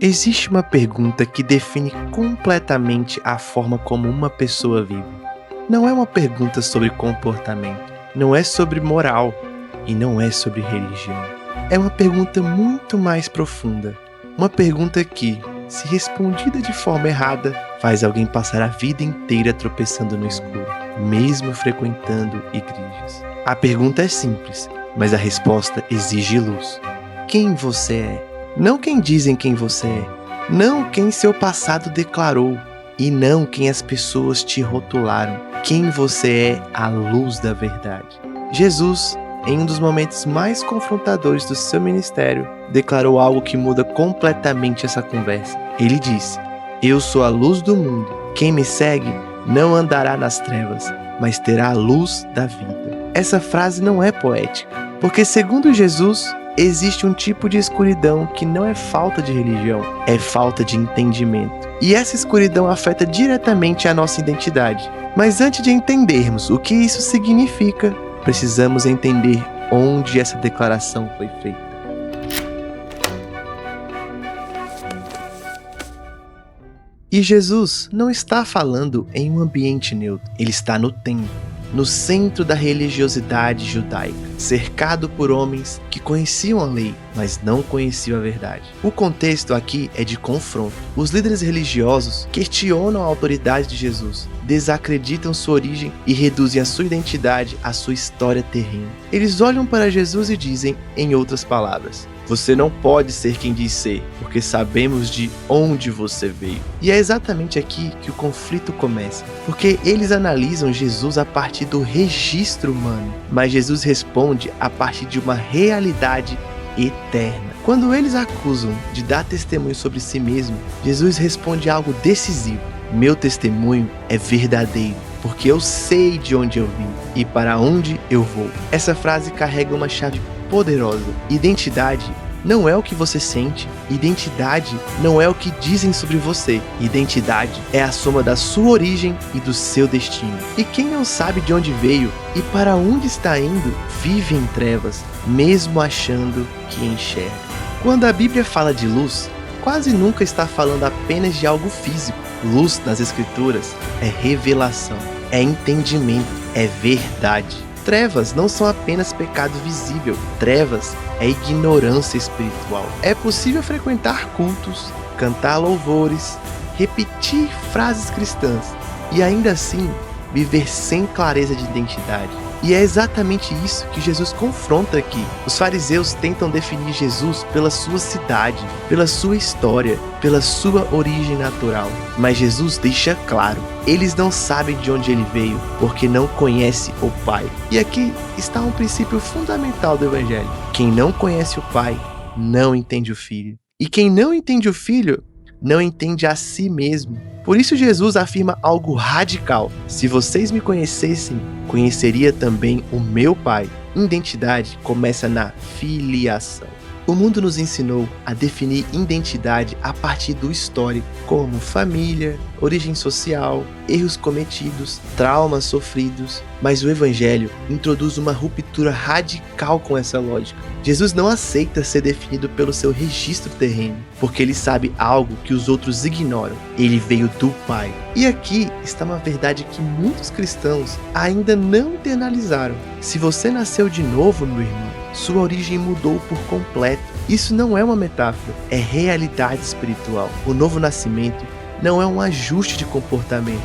Existe uma pergunta que define completamente a forma como uma pessoa vive. Não é uma pergunta sobre comportamento, não é sobre moral e não é sobre religião. É uma pergunta muito mais profunda. Uma pergunta que, se respondida de forma errada, faz alguém passar a vida inteira tropeçando no escuro, mesmo frequentando igrejas. A pergunta é simples, mas a resposta exige luz. Quem você é? Não quem dizem quem você é, não quem seu passado declarou, e não quem as pessoas te rotularam. Quem você é à luz da verdade. Jesus, em um dos momentos mais confrontadores do seu ministério, declarou algo que muda completamente essa conversa. Ele disse: "Eu sou a luz do mundo. Quem me segue não andará nas trevas, mas terá a luz da vida." Essa frase não é poética, porque segundo Jesus, existe um tipo de escuridão que não é falta de religião, é falta de entendimento. E essa escuridão afeta diretamente a nossa identidade. Mas antes de entendermos o que isso significa, precisamos entender onde essa declaração foi feita. E Jesus não está falando em um ambiente neutro, ele está no templo, no centro da religiosidade judaica, cercado por homens que conheciam a lei, mas não conheciam a verdade. O contexto aqui é de confronto. Os líderes religiosos questionam a autoridade de Jesus, desacreditam sua origem e reduzem a sua identidade à sua história terrena. Eles olham para Jesus e dizem, em outras palavras: "Você não pode ser quem diz ser, porque sabemos de onde você veio." E é exatamente aqui que o conflito começa, porque eles analisam Jesus a partir do registro humano, mas Jesus responde a partir de uma realidade eterna. Quando eles acusam de dar testemunho sobre si mesmo, Jesus responde algo decisivo: "Meu testemunho é verdadeiro, porque eu sei de onde eu vim e para onde eu vou." Essa frase carrega uma chave poderosa. Identidade não é o que você sente, identidade não é o que dizem sobre você. Identidade é a soma da sua origem e do seu destino. E quem não sabe de onde veio e para onde está indo, vive em trevas, mesmo achando que enxerga. Quando a Bíblia fala de luz, quase nunca está falando apenas de algo físico. Luz nas Escrituras é revelação, é entendimento, é verdade. Trevas não são apenas pecado visível, trevas é ignorância espiritual. É possível frequentar cultos, cantar louvores, repetir frases cristãs e ainda assim viver sem clareza de identidade. E é exatamente isso que Jesus confronta aqui. Os fariseus tentam definir Jesus pela sua cidade, pela sua história, pela sua origem natural. Mas Jesus deixa claro, eles não sabem de onde ele veio, porque não conhecem o Pai. E aqui está um princípio fundamental do Evangelho. Quem não conhece o Pai, não entende o Filho. E quem não entende o Filho, não entende a si mesmo. Por isso Jesus afirma algo radical: "Se vocês me conhecessem, conheceria também o meu Pai." Identidade começa na filiação. O mundo nos ensinou a definir identidade a partir do histórico, como família, origem social, erros cometidos, traumas sofridos. Mas o Evangelho introduz uma ruptura radical com essa lógica. Jesus não aceita ser definido pelo seu registro terreno, porque ele sabe algo que os outros ignoram: ele veio do Pai. E aqui está uma verdade que muitos cristãos ainda não internalizaram. Se você nasceu de novo, meu irmão, sua origem mudou por completo. Isso não é uma metáfora, é realidade espiritual. O novo nascimento não é um ajuste de comportamento,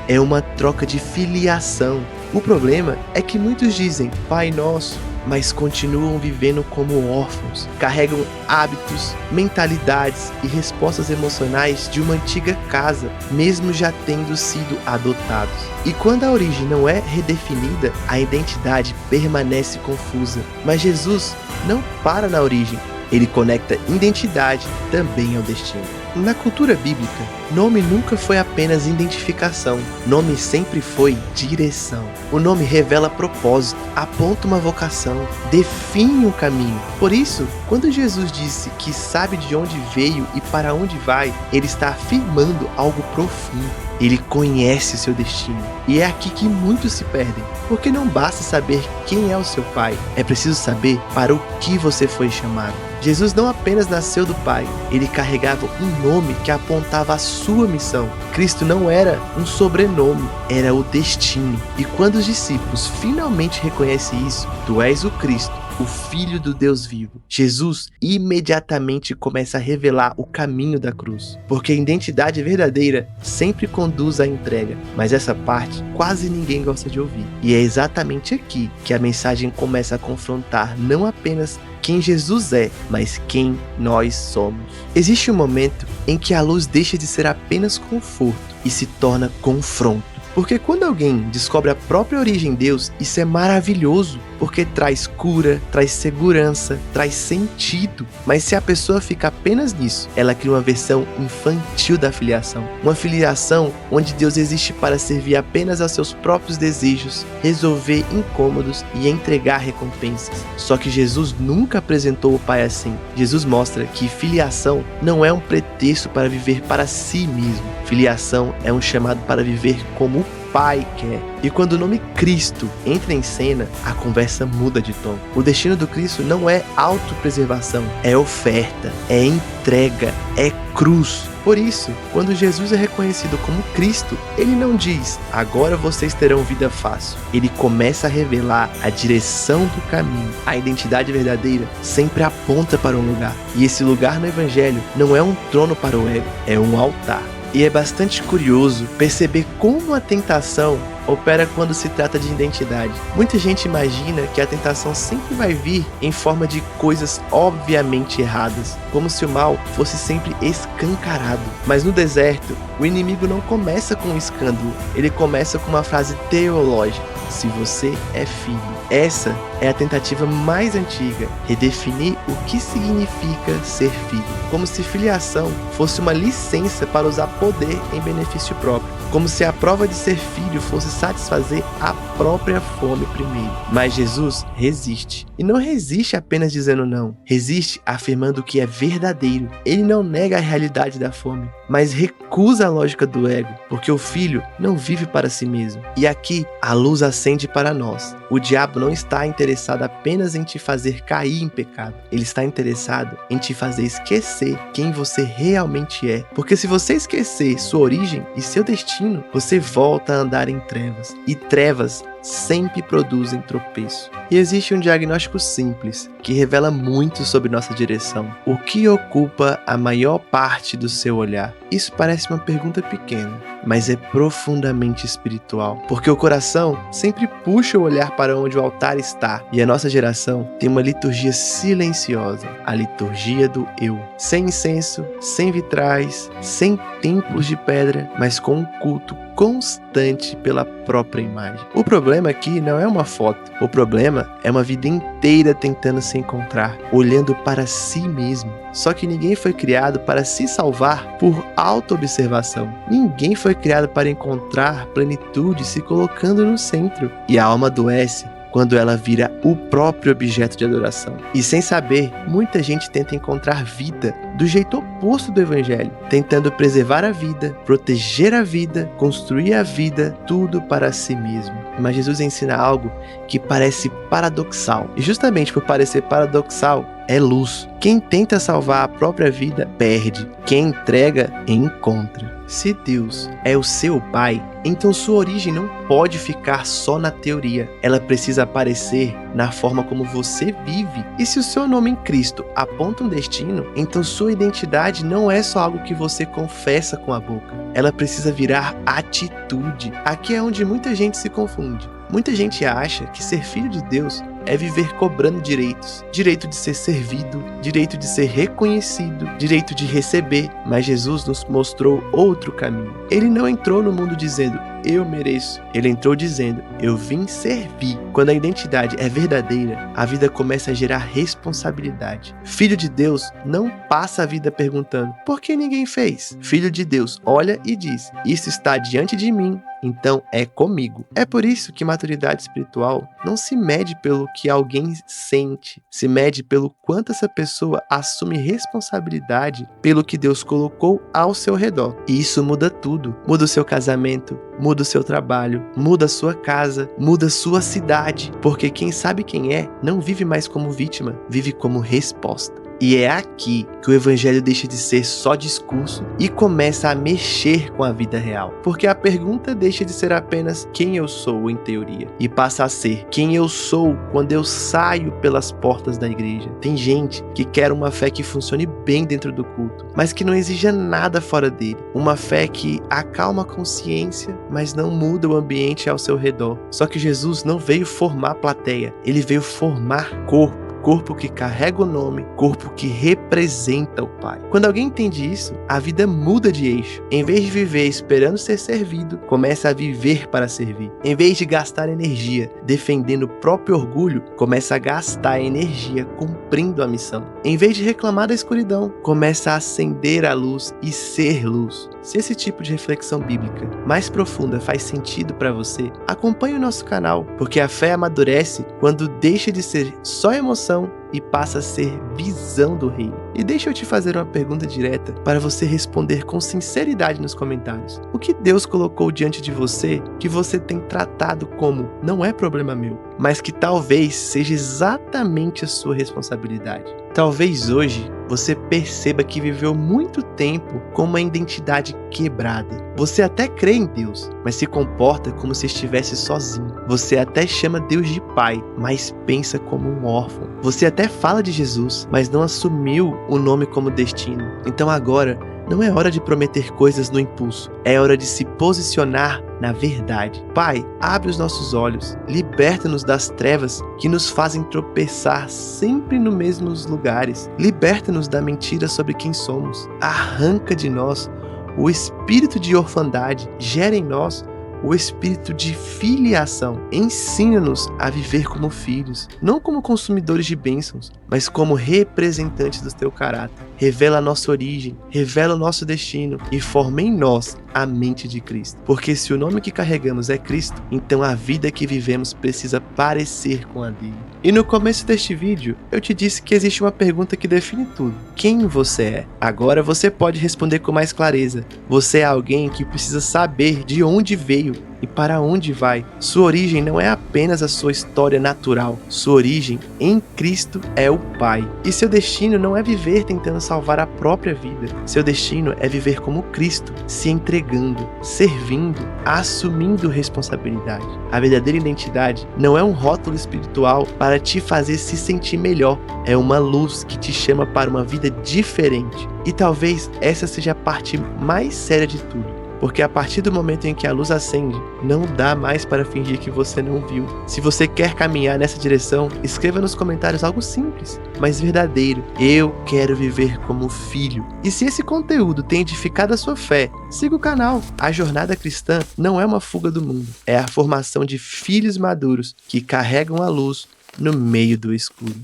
é uma troca de filiação. O problema é que muitos dizem Pai Nosso, mas continuam vivendo como órfãos, carregam hábitos, mentalidades e respostas emocionais de uma antiga casa, mesmo já tendo sido adotados. E quando a origem não é redefinida, a identidade permanece confusa. Mas Jesus não para na origem, ele conecta identidade também ao destino. Na cultura bíblica, nome nunca foi apenas identificação. Nome sempre foi direção. O nome revela propósito, aponta uma vocação, define um caminho. Por isso, quando Jesus disse que sabe de onde veio e para onde vai, ele está afirmando algo profundo. Ele conhece o seu destino. E é aqui que muitos se perdem. Porque não basta saber quem é o seu pai, é preciso saber para o que você foi chamado. Jesus não apenas nasceu do Pai, ele carregava um nome que apontava a sua missão. Cristo não era um sobrenome, era o destino. E quando os discípulos finalmente reconhecem isso, tu és o Cristo, o Filho do Deus vivo, Jesus imediatamente começa a revelar o caminho da cruz. Porque a identidade verdadeira sempre conduz à entrega, mas essa parte quase ninguém gosta de ouvir. E é exatamente aqui que a mensagem começa a confrontar não apenas quem Jesus é, mas quem nós somos. Existe um momento em que a luz deixa de ser apenas conforto e se torna confronto. Porque quando alguém descobre a própria origem em Deus, isso é maravilhoso, porque traz cura, traz segurança, traz sentido. Mas se a pessoa fica apenas nisso, ela cria uma versão infantil da filiação. Uma filiação onde Deus existe para servir apenas aos seus próprios desejos, resolver incômodos e entregar recompensas. Só que Jesus nunca apresentou o Pai assim. Jesus mostra que filiação não é um pretexto para viver para si mesmo. Filiação é um chamado para viver como o Pai quer. E quando o nome Cristo entra em cena, a conversa muda de tom. O destino do Cristo não é autopreservação, é oferta, é entrega, é cruz. Por isso, quando Jesus é reconhecido como Cristo, ele não diz, agora vocês terão vida fácil. Ele começa a revelar a direção do caminho. A identidade verdadeira sempre aponta para um lugar. E esse lugar no Evangelho não é um trono para o ego, é um altar. E é bastante curioso perceber como a tentação opera quando se trata de identidade. Muita gente imagina que a tentação sempre vai vir em forma de coisas obviamente erradas, como se o mal fosse sempre escancarado. Mas no deserto, o inimigo não começa com um escândalo, ele começa com uma frase teológica: se você é filho. Essa é a tentativa mais antiga, redefinir o que significa ser filho. Como se filiação fosse uma licença para usar poder em benefício próprio. Como se a prova de ser filho fosse satisfazer a própria fome primeiro. Mas Jesus resiste. E não resiste apenas dizendo não. Resiste afirmando que é verdadeiro. Ele não nega a realidade da fome, mas recusa a lógica do ego, porque o filho não vive para si mesmo. E aqui a luz acende para nós. O diabo não está interessado apenas em te fazer cair em pecado. Ele está interessado em te fazer esquecer quem você realmente é. Porque se você esquecer sua origem e seu destino, você volta a andar em trevas. E trevas sempre produzem tropeço. E existe um diagnóstico simples, que revela muito sobre nossa direção. O que ocupa a maior parte do seu olhar? Isso parece uma pergunta pequena, mas é profundamente espiritual. Porque o coração sempre puxa o olhar para onde o altar está. E a nossa geração tem uma liturgia silenciosa, a liturgia do eu. Sem incenso, sem vitrais, sem templos de pedra, mas com um culto constante pela própria imagem. O problema aqui não é uma foto. O problema é uma vida inteira tentando se encontrar, olhando para si mesmo. Só que ninguém foi criado para se salvar por autoobservação. Ninguém foi criado para encontrar plenitude se colocando no centro. E a alma adoece quando ela vira o próprio objeto de adoração. E sem saber, muita gente tenta encontrar vida do jeito oposto do Evangelho, tentando preservar a vida, proteger a vida, construir a vida, tudo para si mesmo. Mas Jesus ensina algo que parece paradoxal. E justamente por parecer paradoxal, é luz. Quem tenta salvar a própria vida, perde. Quem entrega, encontra. Se Deus é o seu Pai, então sua origem não pode ficar só na teoria. Ela precisa aparecer na forma como você vive. E se o seu nome em Cristo aponta um destino, então sua identidade não é só algo que você confessa com a boca. Ela precisa virar atitude. Aqui é onde muita gente se confunde. Muita gente acha que ser filho de Deus é viver cobrando direitos. Direito de ser servido, direito de ser reconhecido, direito de receber. Mas Jesus nos mostrou outro caminho. Ele não entrou no mundo dizendo: eu mereço. Ele entrou dizendo: eu vim servir. Quando a identidade é verdadeira, a vida começa a gerar responsabilidade. Filho de Deus não passa a vida perguntando: por que ninguém fez? Filho de Deus olha e diz: isso está diante de mim, então é comigo. É por isso que maturidade espiritual não se mede pelo que alguém sente, se mede pelo quanto essa pessoa assume responsabilidade pelo que Deus colocou ao seu redor. E isso muda tudo. Muda o seu casamento, muda o seu trabalho, muda a sua casa, muda a sua cidade, porque quem sabe quem é, não vive mais como vítima, vive como resposta. E é aqui que o evangelho deixa de ser só discurso e começa a mexer com a vida real. Porque a pergunta deixa de ser apenas quem eu sou em teoria e passa a ser quem eu sou quando eu saio pelas portas da igreja. Tem gente que quer uma fé que funcione bem dentro do culto, mas que não exija nada fora dele. Uma fé que acalma a consciência, mas não muda o ambiente ao seu redor. Só que Jesus não veio formar plateia, ele veio formar corpo. Corpo que carrega o nome, corpo que representa o Pai. Quando alguém entende isso, a vida muda de eixo. Em vez de viver esperando ser servido, começa a viver para servir. Em vez de gastar energia defendendo o próprio orgulho, começa a gastar energia cumprindo a missão. Em vez de reclamar da escuridão, começa a acender a luz e ser luz. Se esse tipo de reflexão bíblica mais profunda faz sentido para você, acompanhe o nosso canal, porque a fé amadurece quando deixa de ser só emoção e passa a ser visão do reino. E deixa eu te fazer uma pergunta direta para você responder com sinceridade nos comentários. O que Deus colocou diante de você que você tem tratado como não é problema meu, mas que talvez seja exatamente a sua responsabilidade? Talvez hoje você perceba que viveu muito tempo com uma identidade quebrada. Você até crê em Deus, mas se comporta como se estivesse sozinho. Você até chama Deus de Pai, mas pensa como um órfão. Você até fala de Jesus, mas não assumiu o nome como destino. Então agora não é hora de prometer coisas no impulso, é hora de se posicionar na verdade. Pai, abre os nossos olhos, liberta-nos das trevas que nos fazem tropeçar sempre nos mesmos lugares. Liberta-nos da mentira sobre quem somos. Arranca de nós o espírito de orfandade, gera em nós o espírito de filiação. Ensina-nos a viver como filhos, não como consumidores de bênçãos, mas como representantes do teu caráter. Revela a nossa origem, revela o nosso destino e forma em nós a mente de Cristo. Porque se o nome que carregamos é Cristo, então a vida que vivemos precisa parecer com a dele. E no começo deste vídeo, eu te disse que existe uma pergunta que define tudo. Quem você é? Agora você pode responder com mais clareza. Você é alguém que precisa saber de onde veio e para onde vai. Sua origem não é apenas a sua história natural. Sua origem em Cristo é o Pai. E seu destino não é viver tentando salvar a própria vida. Seu destino é viver como Cristo, se entregando, servindo, assumindo responsabilidade. A verdadeira identidade não é um rótulo espiritual para te fazer se sentir melhor. É uma luz que te chama para uma vida diferente. E talvez essa seja a parte mais séria de tudo. Porque a partir do momento em que a luz acende, não dá mais para fingir que você não viu. Se você quer caminhar nessa direção, escreva nos comentários algo simples, mas verdadeiro. Eu quero viver como filho. E se esse conteúdo tem edificado a sua fé, siga o canal. A jornada cristã não é uma fuga do mundo, é a formação de filhos maduros que carregam a luz no meio do escuro.